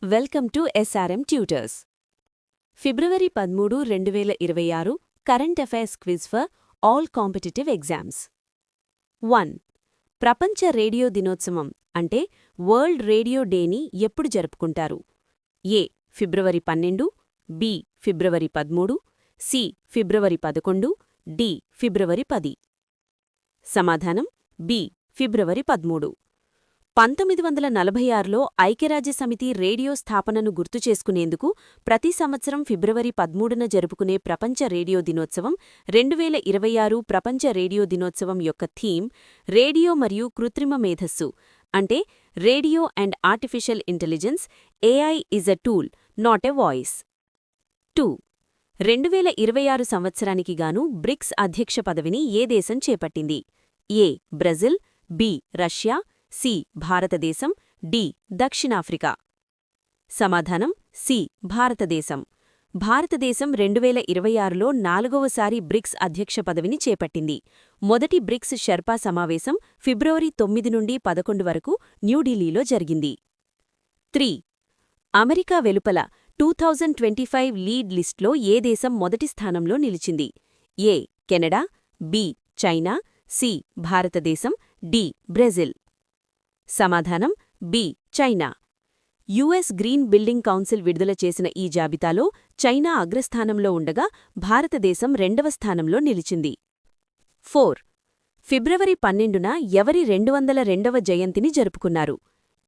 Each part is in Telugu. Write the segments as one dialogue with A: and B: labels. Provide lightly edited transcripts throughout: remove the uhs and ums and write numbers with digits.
A: Welcome to SRM tutors. February 13, 2026 current affairs quiz for all competitive exams. 1. ప్రపంచ రేడియో దినోత్సవం అంటే వరల్డ్ రేడియో డేని ఎప్పుడు జరుపుకుంటారు? ఏ. ఫిబ్రవరి 12, బి. ఫిబ్రవరి 13, సి. ఫిబ్రవరి 11, డి. ఫిబ్రవరి 10. సమాధానం బి. ఫిబ్రవరి 13. 1946లో ఐక్యరాజ్యసమితి రేడియో స్థాపనను గుర్తుచేసుకునేందుకు ప్రతి సంవత్సరం ఫిబ్రవరి 13న జరుపుకునే ప్రపంచ రేడియో దినోత్సవం 2026 ప్రపంచ రేడియో దినోత్సవం యొక్క థీమ్ రేడియో మరియు కృత్రిమ మేధస్సు అంటే radio and artificial intelligence. AI is a tool, not a voice. 2. 2026 సంవత్సరానికి గాను బ్రిక్స్ అధ్యక్ష పదవిని ఏ దేశం చేపట్టింది? A. Brazil, B. Russia, C. Bharatadesam, D. దక్షిణాఫ్రికా. సమాధానం సి. భారతదేశం. భారతదేశం 2026లో 4వసారి బ్రిక్స్ అధ్యక్ష పదవిని చేపట్టింది. మొదటి బ్రిక్స్ షెర్పా సమావేశం ఫిబ్రవరి 9 నుండి 11 వరకు న్యూఢిల్లీలో జరిగింది. 3. అమెరికా వెలుపల 2025 లీడ్ లిస్ట్లో ఏ దేశం మొదటి స్థానంలో నిలిచింది? A. Canada, B. China, C. Bharatadesam, D. Brazil. సమాధానం B. China. US green building council విడుదల చేసిన ఈ జాబితాలో చైనా అగ్రస్థానంలో ఉండగా భారతదేశం 2వ స్థానంలో నిలిచింది. 4. ఫిబ్రవరి 12న ఎవరి 202వ జయంతిని జరుపుకున్నారు?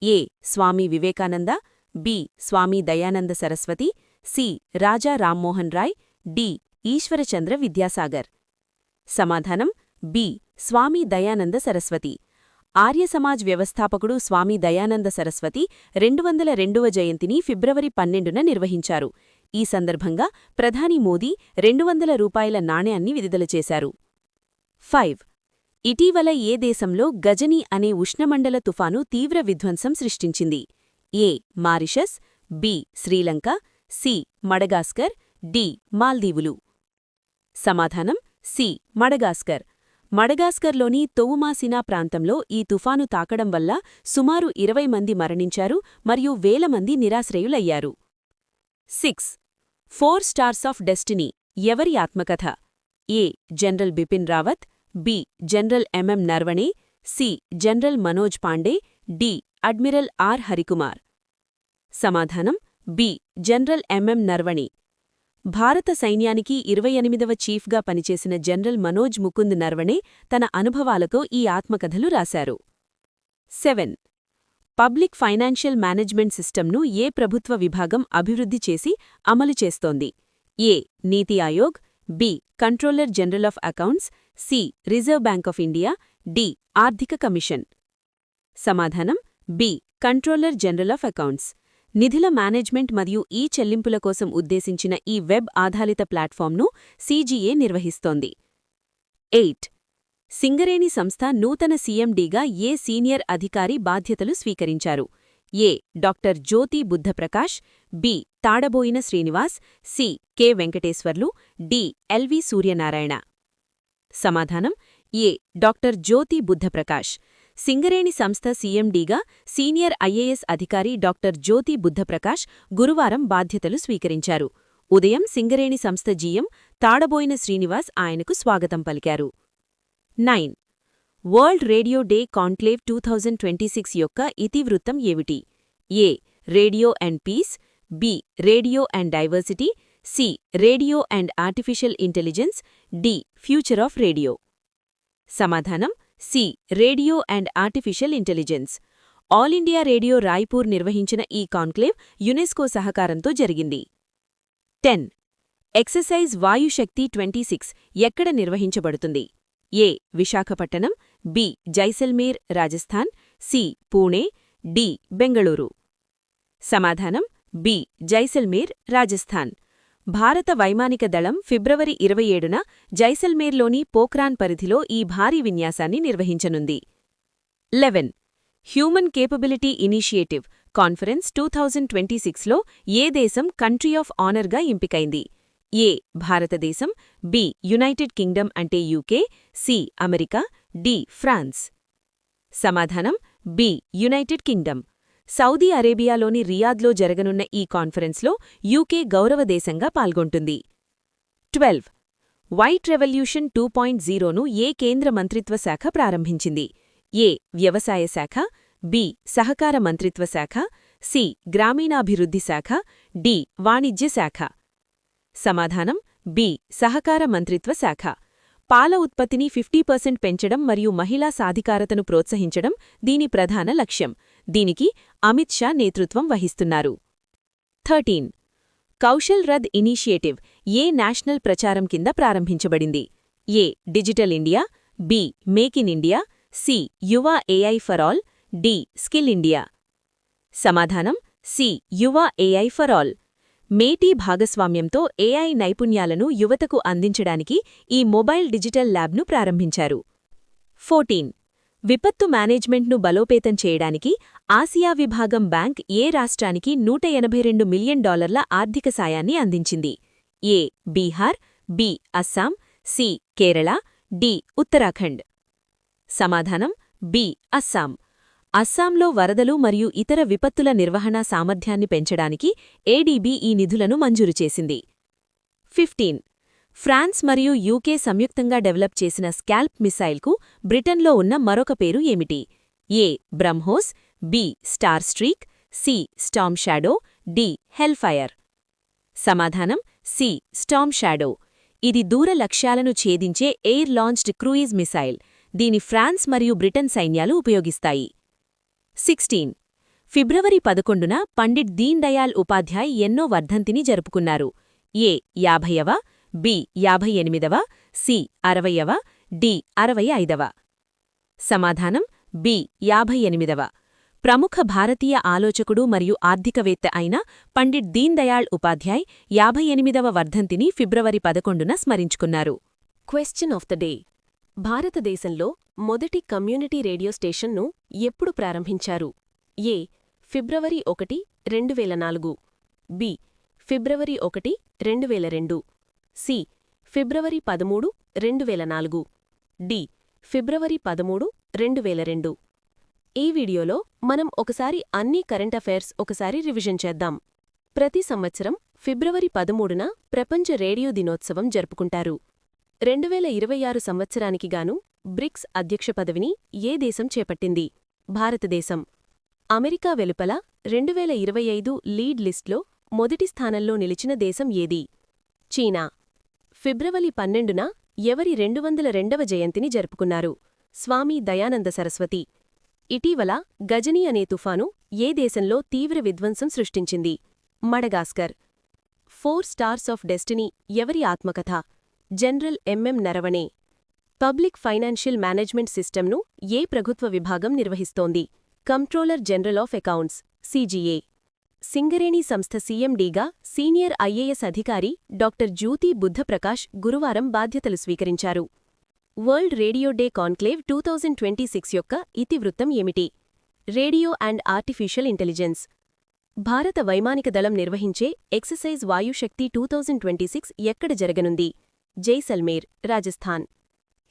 A: ఏ. స్వామి వివేకానంద, బి. స్వామి దయానంద సరస్వతి, సి. రాజా రామ్మోహన్ రాయ్, డి. ఈశ్వరచంద్ర విద్యాసాగర్. సమాధానం బి. స్వామి దయానంద సరస్వతి. ఆర్యసమాజ్ వ్యవస్థాపకుడు స్వామి దయానంద సరస్వతి 202వ జయంతిని ఫిబ్రవరి 12న నిర్వహించారు. ఈ సందర్భంగా ప్రధాని మోదీ ₹200 నాణ్యాన్ని విడుదల చేశారు. 5. ఇటీవల ఏ దేశంలో గజని అనే ఉష్ణమండల తుఫాను తీవ్ర విధ్వంసం సృష్టించింది? A. Mauritius, B. Sri Lanka, C. Madagascar, D. మాల్దీవులు. సమాధానం సి. మడగాస్కర్. మడగాస్కర్లోని తొవుమాసినా ప్రాంతంలో ఈ తుఫాను తాకడం వల్ల సుమారు 20 మంది మరణించారు మరియు వేల మంది నిరాశ్రయులయ్యారు. 6. 4 స్టార్స్ ఆఫ్ డెస్టినీ ఎవరి ఆత్మకథ? A. General Bipin Rawat, B. General MM Naravane, C. General Manoj Pande, D. Admiral R Harikumar. సమాధానం బి. General MM Naravane. భారత సైన్యానికి 28వ చీఫ్గా పనిచేసిన జనరల్ మనోజ్ ముకుంద్ నరవణే తన అనుభవాలతో ఈ ఆత్మకథలు రాశారు. 7. పబ్లిక్ ఫైనాన్షియల్ మేనేజ్మెంట్ సిస్టమ్ను ఏ ప్రభుత్వ విభాగం అభివృద్ధి చేసి అమలు చేస్తోంది? A. Niti Aayog, B. Controller general of accounts, C. Reserve Bank of India, D. ఆర్థిక కమిషన్. సమాధానం B. Controller general of accounts. నిధుల మేనేజ్మెంట్ మరియు చెల్లింపుల కోసం ఉద్దేశించిన ఈ వెబ్ ఆధారిత ప్లాట్ఫామ్ను CGA నిర్వహిస్తోంది. 8. సింగరేణి సంస్థ నూతన సీఎండీగా ఏ సీనియర్ అధికారి బాధ్యతలు స్వీకరించారు? A. Doctor Jyoti Buddhaprakash, B. Tadaboina Srinivas, C. K. Venkateswarlu, D. LV Suryanarayana. సమాధానం ఏ. డాక్టర్ జ్యోతి బుద్ధప్రకాష్. సింగరేణి సంస్థ సీఎండీగా సీనియర్ IAS అధికారి డాక్టర్ జ్యోతి బుద్ధప్రకాష్ గురువారం బాధ్యతలు స్వీకరించారు. ఉదయం సింగరేణి సంస్థ జీఎం తాడబోయిన శ్రీనివాస్ ఆయనకు స్వాగతం పలికారు. 9. వరల్డ్ రేడియో డే కాన్క్లేవ్ 2026 యొక్క ఇతివృత్తం ఏమిటి? A. Radio and peace, B. Radio and diversity, C. Radio and artificial intelligence, D. Future of radio. సమాధానం C. Radio and artificial intelligence. All India radio Raipur నిర్వహించిన ఈ కాన్క్లేవ్ యునెస్కో సహకారంతో జరిగింది. 10. ఎక్సర్సైజ్ వాయుశక్తి 26 ఎక్కడ నిర్వహించబడుతుంది? A. Visakhapatnam, B. Jaisalmer Rajasthan, C. Pune, D. Bengaluru. సమాధానం బి. జైసల్మేర్ రాజస్థాన్. భారత వైమానిక దళం ఫిబ్రవరి 27న జైసల్మేర్లోని పోఖ్రాన్ పరిధిలో ఈ భారీ విన్యాసాన్ని నిర్వహించనుంది. 11. హ్యూమన్ కేపబిలిటీ ఇనిషియేటివ్ కాన్ఫరెన్స్ 2026లో ఏ దేశం కంట్రీ ఆఫ్ ఆనర్గా ఎంపికైంది? ఏ. భారతదేశం, బి. యునైటెడ్ కింగ్డమ్ అంటే UK, C. America, D. France. సమాధానం బి. United Kingdom. సౌదీ అరేబియాలోని రియాద్లో జరగనున్న ఈ కాన్ఫరెన్స్లో యూకే గౌరవదేశంగా పాల్గొంటుంది. 12. వైట్ రెవల్యూషన్ 2.0ను ఏ కేంద్ర మంత్రిత్వ శాఖ ప్రారంభించింది? ఏ. వ్యవసాయ శాఖ, బి. సహకార మంత్రిత్వ శాఖ, సి. గ్రామీణాభివృద్ధి శాఖ, డి. వాణిజ్య శాఖ. సమాధానం బి. సహకార మంత్రిత్వ శాఖ. పాల ఉత్పత్తిని 50% పెంచడం మరియు మహిళా సాధికారతను ప్రోత్సహించడం దీని ప్రధాన లక్ష్యం. దీనికి అమిత్ షా నేతృత్వం వహిస్తున్నారు. 13. కౌశల్ రథ్ ఇనిషియేటివ్ ఏ నేషనల్ ప్రచారం కింద ప్రారంభించబడింది? A. Digital India, B. Make in India, C. Yuva AI for all, D. Skill India. సమాధానం C. Yuva AI for all. MeitY భాగస్వామ్యంతో ఏఐ నైపుణ్యాలను యువతకు అందించడానికి ఈ మొబైల్ డిజిటల్ ల్యాబ్ను ప్రారంభించారు. 14. విపత్తు మేనేజ్మెంట్ను బలోపేతం చేయడానికి ఆసియా విభాగం బ్యాంక్ ఏ రాష్ట్రానికి $182 మిలియన్ ఆర్థిక సాయాన్ని అందించింది? A. Bihar, B. Assam, C. Kerala, D. Uttarakhand. సమాధానం బి. అస్సాం. అస్సాంలో వరదలు మరియు ఇతర విపత్తుల నిర్వహణ సామర్థ్యాన్ని పెంచడానికి ఏడీబీ ఈ నిధులను మంజూరు చేసింది. 15. ఫ్రాన్స్ మరియు యూకే సంయుక్తంగా డెవలప్ చేసిన స్కాల్ప్ మిసైల్కు బ్రిటన్లో ఉన్న మరొక పేరు ఏమిటి? A. BrahMos, B. Star Streak, C. Storm Shadow, D. Hellfire. సమాధానం సి. Storm Shadow. ఇది దూర లక్ష్యాలను ఛేదించే ఎయిర్ లాంచ్డ్ క్రూయిజ్ మిసైల్. దీని ఫ్రాన్స్ మరియు బ్రిటన్ సైన్యాలు ఉపయోగిస్తాయి. 16. ఫిబ్రవరి 11న పండిట్ దీన్ దయాళ్ ఉపాధ్యాయ్ ఎన్నో వర్ధంతిని జరుపుకున్నారు? ఏ. 50వ, బి. 58వ, సి. 60వ, డి. 65వ. సమాధానం బి. 58వ. ప్రముఖ భారతీయ ఆలోచకుడు మరియు ఆర్థికవేత్త అయిన పండిట్ దీన్ దయాళ్ ఉపాధ్యాయ్ 58వ వర్ధంతిని ఫిబ్రవరి 11న స్మరించుకున్నారు. Question of the day. భారతదేశంలో మొదటి కమ్యూనిటీ రేడియో స్టేషన్ను ఎప్పుడు ప్రారంభించారు? A. February 1, 2004, B. February 1, 2002, C. February 13, 2004, D. February 13, 2002. ఈ వీడియోలో మనం ఒకసారి అన్ని కరెంట్ అఫైర్స్ ఒకసారి రివిజన్ చేద్దాం. ప్రతి సంవత్సరం ఫిబ్రవరి 13న ప్రపంచ రేడియో దినోత్సవం జరుపుకుంటారు. 2026 సంవత్సరానికి గాను బ్రిక్స్ అధ్యక్ష పదవిని ఏ దేశం చేపట్టింది? భారతదేశం. అమెరికా వెలుపల 2025 లీడ్ లిస్ట్లో మొదటి స్థానంలో నిలిచిన దేశం ఏది? చీనా. ఫిబ్రవరి 12న ఎవరి 202వ జయంతిని జరుపుకున్నారు? స్వామి దయానంద సరస్వతి. ఇటీవల గజని అనే తుఫాను ఏ దేశంలో తీవ్ర విధ్వంసం సృష్టించింది? మడగాస్కర్. 4 స్టార్స్ ఆఫ్ డెస్టినీ ఎవరి ఆత్మకథ? General MM Naravane. Public financial management సిస్టమ్ను ఏ ప్రభుత్వ విభాగం నిర్వహిస్తోంది? Controller general of accounts, CGA. Singareni సంస్థ సీఎండీగా సీనియర్ ఐఏఎస్ అధికారి డాక్టర్ జ్యోతి బుద్ధప్రకాష్ గురువారం బాధ్యతలు స్వీకరించారు. వరల్డ్ రేడియో డే కాన్క్లేవ్ 2026 యొక్క ఇతివృత్తం ఏమిటి? Radio and artificial intelligence. భారత వైమానిక దళం నిర్వహించే ఎక్సర్సైజ్ వాయుశక్తి 2026 ఎక్కడ జరగనుంది? జైసల్మేర్, రాజస్థాన్.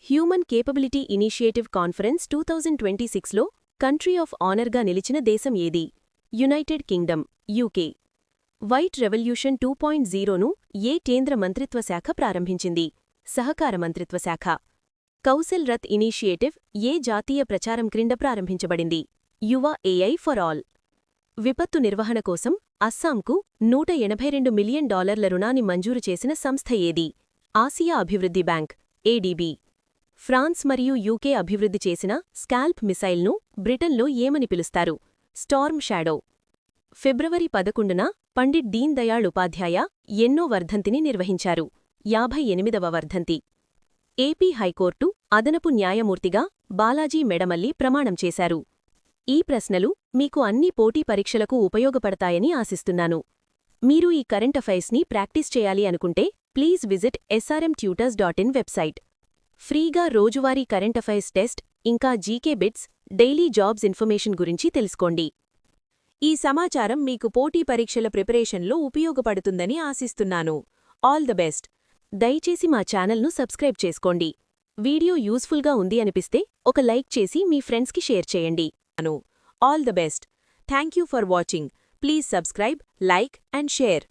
A: హ్యూమన్ కేపబిలిటీ ఇనిషియేటివ్ కాన్ఫరెన్స్ 2026లో కంట్రీ ఆఫ్ ఆనర్గా నిలిచిన దేశం ఏది? United Kingdom, UK. White revolution 2.0ను ఏ కేంద్ర మంత్రిత్వ శాఖ ప్రారంభించింది? సహకార మంత్రిత్వ శాఖ. కౌశల్ రథ్ ఇనిషియేటివ్ ఏ జాతీయ ప్రచారం క్రింద ప్రారంభించబడింది? యువ ఏఐ ఫర్ ఆల్. విపత్తు నిర్వహణ కోసం అస్సాంకు $182 మిలియన్ రుణాన్ని మంజూరు చేసిన సంస్థ ఏది? ఆసియా అభివృద్ధి బ్యాంక్, ఏడీబీ. ఫ్రాన్స్ మరియు యూకే అభివృద్ధి చేసిన స్కాల్ప్ మిసైల్ను బ్రిటన్లో ఏమని పిలుస్తారు? Storm Shadow. ఫిబ్రవరి 11న పండిట్ దీన్ దయాళ్ ఉపాధ్యాయ ఎన్నో వర్ధంతిని నిర్వహించారు? 58వ వర్ధంతి. ఏపీ హైకోర్టు అదనపు న్యాయమూర్తిగా బాలాజీ మెడమల్లి ప్రమాణం చేశారు. ఈ ప్రశ్నలు మీకు అన్ని పోటీ పరీక్షలకు ఉపయోగపడతాయని ఆశిస్తున్నాను. మీరు ఈ కరెంట్ అఫైర్స్ని ప్రాక్టీస్ చేయాలి అనుకుంటే ప్లీజ్ విజిట్ srmtutors.in వెబ్సైట్. ఫ్రీగా రోజువారీ కరెంట్ అఫైర్స్ టెస్ట్ ఇంకా GK bits, daily jobs information గురించి తెలుసుకోండి. ఈ సమాచారం మీకు పోటీ పరీక్షల ప్రిపరేషన్లో ఉపయోగపడుతుందని ఆశిస్తున్నాను. All the best. దయచేసి మా ఛానల్ను సబ్స్క్రైబ్ చేసుకోండి. వీడియో యూస్ఫుల్గా ఉంది అనిపిస్తే ఒక లైక్ చేసి మీ ఫ్రెండ్స్కి షేర్ చేయండి. All the best. Thank you for watching. Please subscribe, like and share.